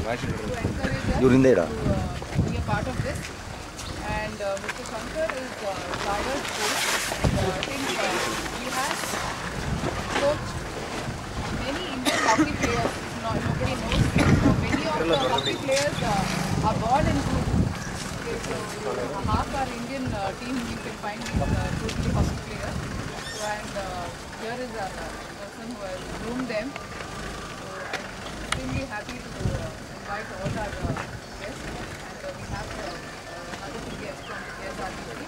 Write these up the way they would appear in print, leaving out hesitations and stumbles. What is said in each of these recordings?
encourage us to be a part of this. And Mr. Shankar is retired coach. I think he has coached many Indian hockey players. Nobody knows. Many of the hockey players are born in Coorg. Okay, so half our Indian team you can find is totally hockey players. So, and here is a person who has groomed them. So I'm extremely happy to invite all our guests, and we have another two guests from KSRTC.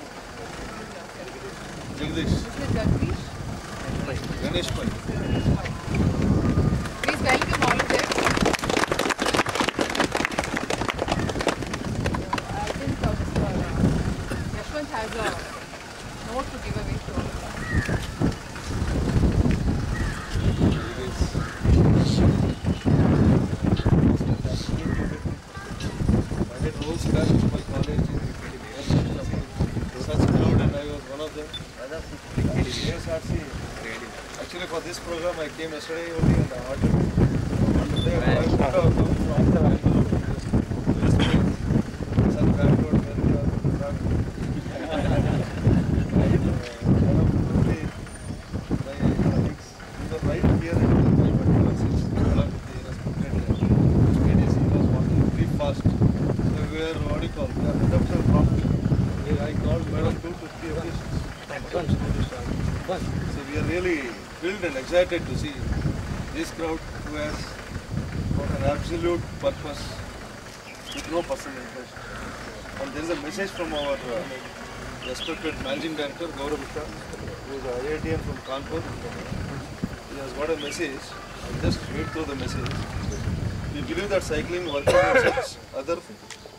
Jagdish. This is Jagdish. Ganesh Pai. Please welcome all of them. I think Mr. Yashwant has a note to give away to all of us. I had roles back to my college in such crowd, and I was one of them. KSRC. Actually, for this program, I came yesterday only on the order. And today, I put out from the such background where we are traveling. My colleagues, we were right here in my particular seats. Along with the respected ADC was walking pretty fast. So we were, what do you call, adoption prompt. I called Madam 2 to 3 occasions. So we are really thrilled and excited to see this crowd who has got an absolute purpose with no personal interest. And there is a message from our respected Managing Director, Gaurav Gupta, who is an IITian from Kanpur. He has got a message. I'll just read through the message. We believe that cycling, walking and such other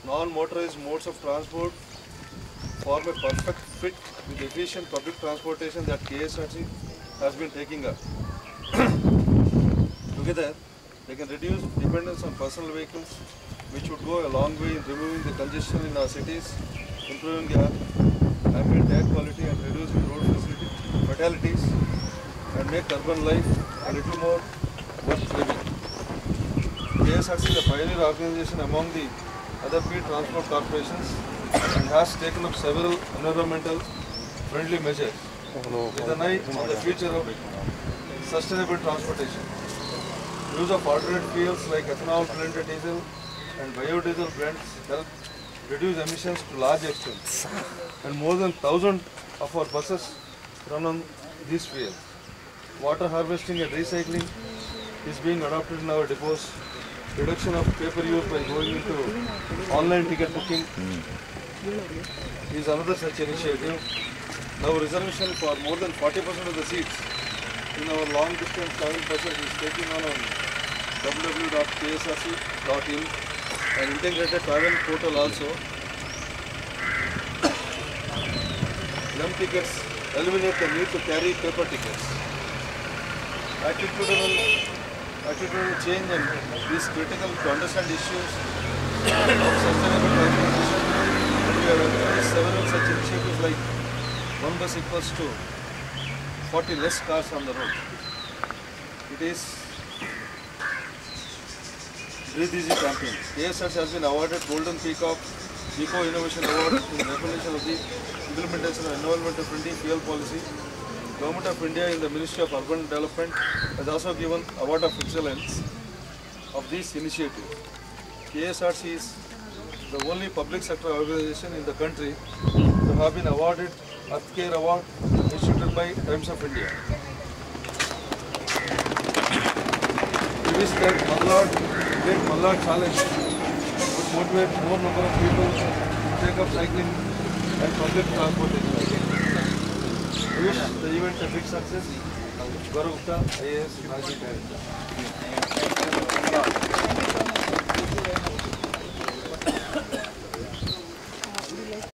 non-motorized modes of transport form a perfect fit with efficient public transportation that KSRTC has been taking up. Together, they can reduce dependence on personal vehicles, which would go a long way in removing the congestion in our cities, improving the ambient air quality and reducing road fatalities, and make urban life a little more worth living. KSRTC is a pioneer organization among the other key transport corporations and has taken up several environmental friendly measures with an eye on the future of sustainable transportation. Use of alternate fuels like ethanol blended diesel and biodiesel blends help reduce emissions to large extent, and more than 1,000 of our buses run on these fuels. Water harvesting and recycling is being adopted in our depots. Reduction of paper use by going into online ticket booking is another such initiative. Now reservation for more than 40% of the seats in our long distance travel buses is taking on www.ksrc.in, and integrated travel portal also. tickets eliminate the need to carry paper tickets. Attitudinal change and is critical to understand issues of sustainable transportation. And we have encouraged several such initiatives like one bus equals to 40 less cars on the road. It is Breathe Easy campaign. KSRTC has been awarded Golden Peacock Eco Innovation Award in recognition of the implementation of environmental friendly fuel policy. Government of India in the Ministry of Urban Development has also given Award of Excellence of this initiative. KSRTC is the only public sector organization in the country to have been awarded Earthcare Award issued by Times of India. We wish that Great Malad Challenge would motivate more number of people to take up cycling and public transportation. We wish the event a big success. Gaurav Gupta, IAS Managing Director. Thank you so much.